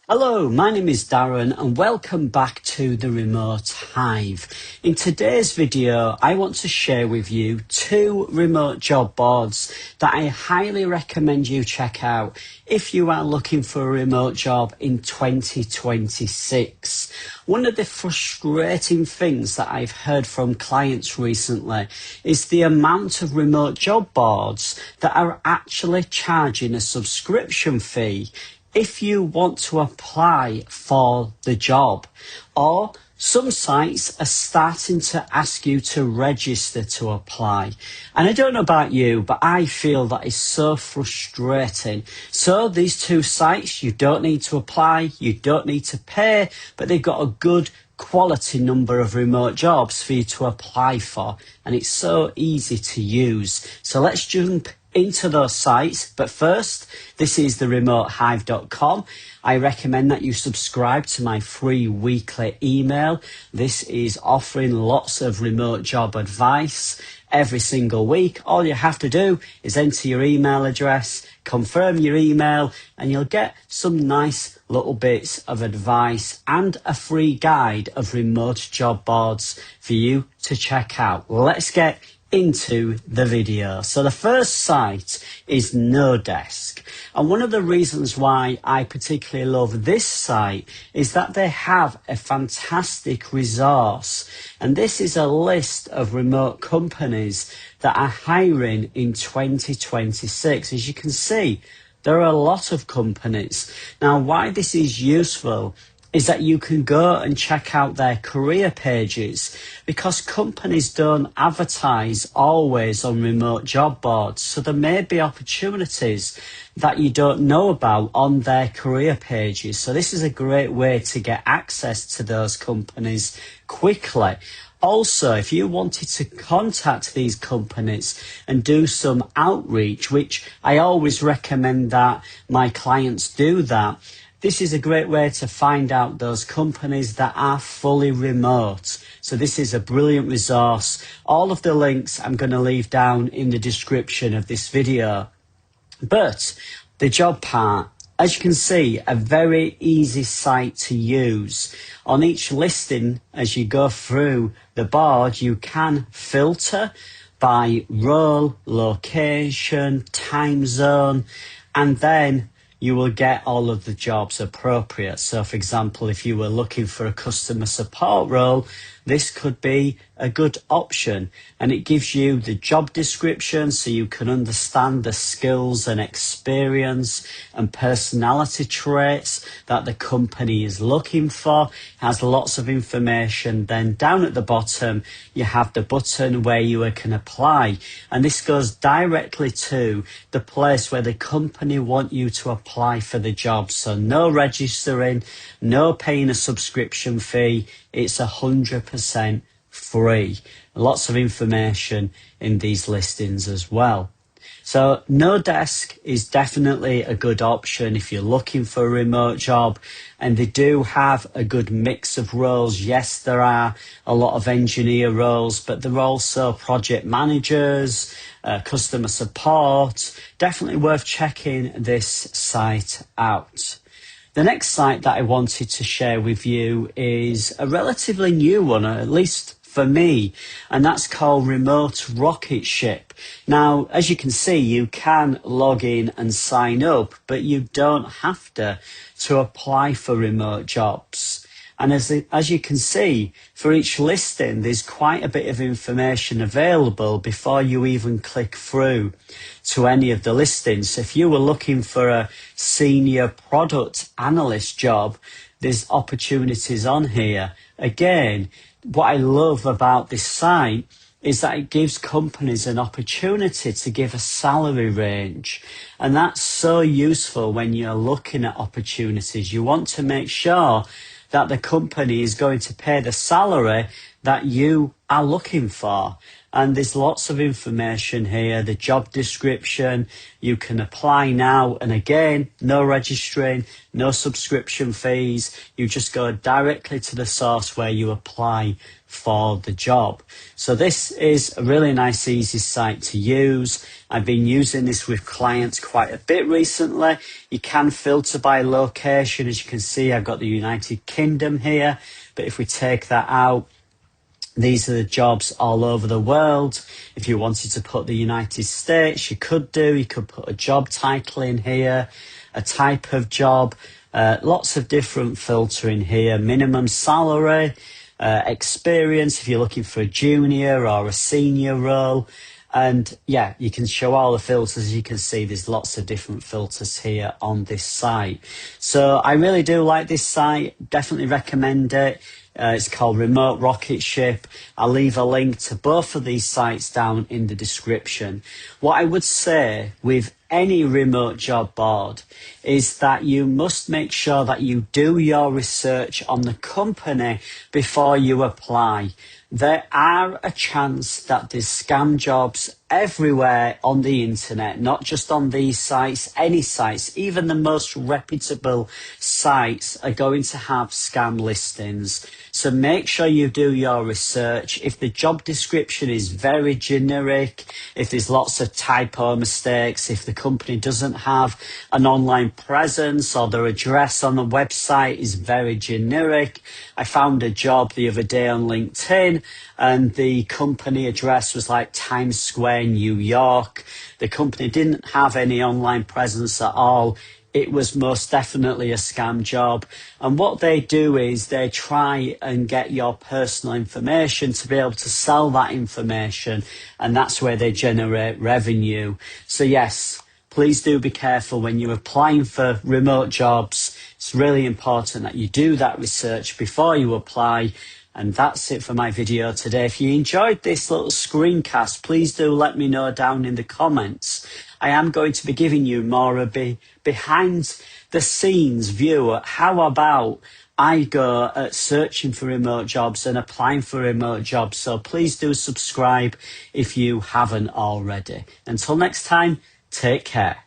Hello, my name is Darren and welcome back to the Remote Hive. In today's video, I want to share with you 2 remote job boards that I highly recommend you check out if you are looking for a remote job in 2026. One of the frustrating things that I've heard from clients recently is the amount of remote job boards that are actually charging a subscription fee if you want to apply for the job, or some sites are starting to ask you to register to apply. And I don't know about you, but I feel that is so frustrating. So these 2 sites, you don't need to apply, you don't need to pay, but they've got a good quality number of remote jobs for you to apply for. And it's so easy to use. So let's jump into those sites. But first, this is the remotehive.com. I recommend that you subscribe to my free weekly email. This is offering lots of remote job advice every single week. All you have to do is enter your email address, confirm your email, and you'll get some nice little bits of advice and a free guide of remote job boards for you to check out. Let's get into the video. So the first site is Nodesk, and one of the reasons why I particularly love this site is that they have a fantastic resource, and this is a list of remote companies that are hiring in 2026. As you can see, there are a lot of companies. Now, why this is useful is that you can go and check out their career pages, because companies don't advertise always on remote job boards. So there may be opportunities that you don't know about on their career pages. So this is a great way to get access to those companies quickly. Also, if you wanted to contact these companies and do some outreach, which I always recommend that my clients do that, this is a great way to find out those companies that are fully remote. So this is a brilliant resource. All of the links I'm going to leave down in the description of this video. But the job part, as you can see, a very easy site to use. On each listing, as you go through the board, you can filter by role, location, time zone, and then you will get all of the jobs appropriate. So for example, if you were looking for a customer support role, this could be a good option, and it gives you the job description so you can understand the skills and experience and personality traits that the company is looking for. It has lots of information. Then down at the bottom, you have the button where you can apply, and this goes directly to the place where the company want you to apply for the job. So no registering, no paying a subscription fee. It's 100% free. Lots of information in these listings as well. So Nodesk is definitely a good option if you're looking for a remote job, and they do have a good mix of roles. Yes, there are a lot of engineer roles, but there are also project managers, customer support. Definitely worth checking this site out. The next site that I wanted to share with you is a relatively new one, at least for me, and that's called Remote Rocket Ship. Now, as you can see, you can log in and sign up, but you don't have to apply for remote jobs. And as you can see, for each listing, there's quite a bit of information available before you even click through to any of the listings. So if you were looking for a senior product analyst job, there's opportunities on here. Again, what I love about this site is that it gives companies an opportunity to give a salary range. And that's so useful when you're looking at opportunities. You want to make sure that the company is going to pay the salary that you are looking for. and there's lots of information here. The job description, you can apply now, and again, no registering, no subscription fees. You just go directly to the source where you apply for the job. So this is a really nice, easy site to use. I've been using this with clients quite a bit recently. You can filter by location. As you can see, I've got the United Kingdom here, but if we take that out, these are the jobs all over the world. If you wanted to put the United States, you could do. You could put a job title in here, a type of job, lots of different filtering here, minimum salary, experience if you're looking for a junior or a senior role. And yeah, you can show all the filters. You can see there's lots of different filters here on this site. So I really do like this site, definitely recommend it. It's called Remote Rocket Ship. I'll leave a link to both of these sites down in the description. What I would say with any remote job board is that you must make sure that you do your research on the company before you apply. There are a chance that there's scam jobs everywhere on the internet, not just on these sites, any sites, even the most reputable sites are going to have scam listings. So make sure you do your research. If the job description is very generic, if there's lots of typo mistakes, if the company doesn't have an online presence or their address on the website is very generic. I found a job the other day on LinkedIn and the company address was like Times Square, New York. The company didn't have any online presence at all. It was most definitely a scam job. And what they do is they try and get your personal information to be able to sell that information. And that's where they generate revenue. So yes, please do be careful when you're applying for remote jobs. It's really important that you do that research before you apply. And that's it for my video today. If you enjoyed this little screencast, please do let me know down in the comments. I am going to be giving you more of a behind the scenes view at how about I go at searching for remote jobs and applying for remote jobs. So please do subscribe if you haven't already. Until next time, take care.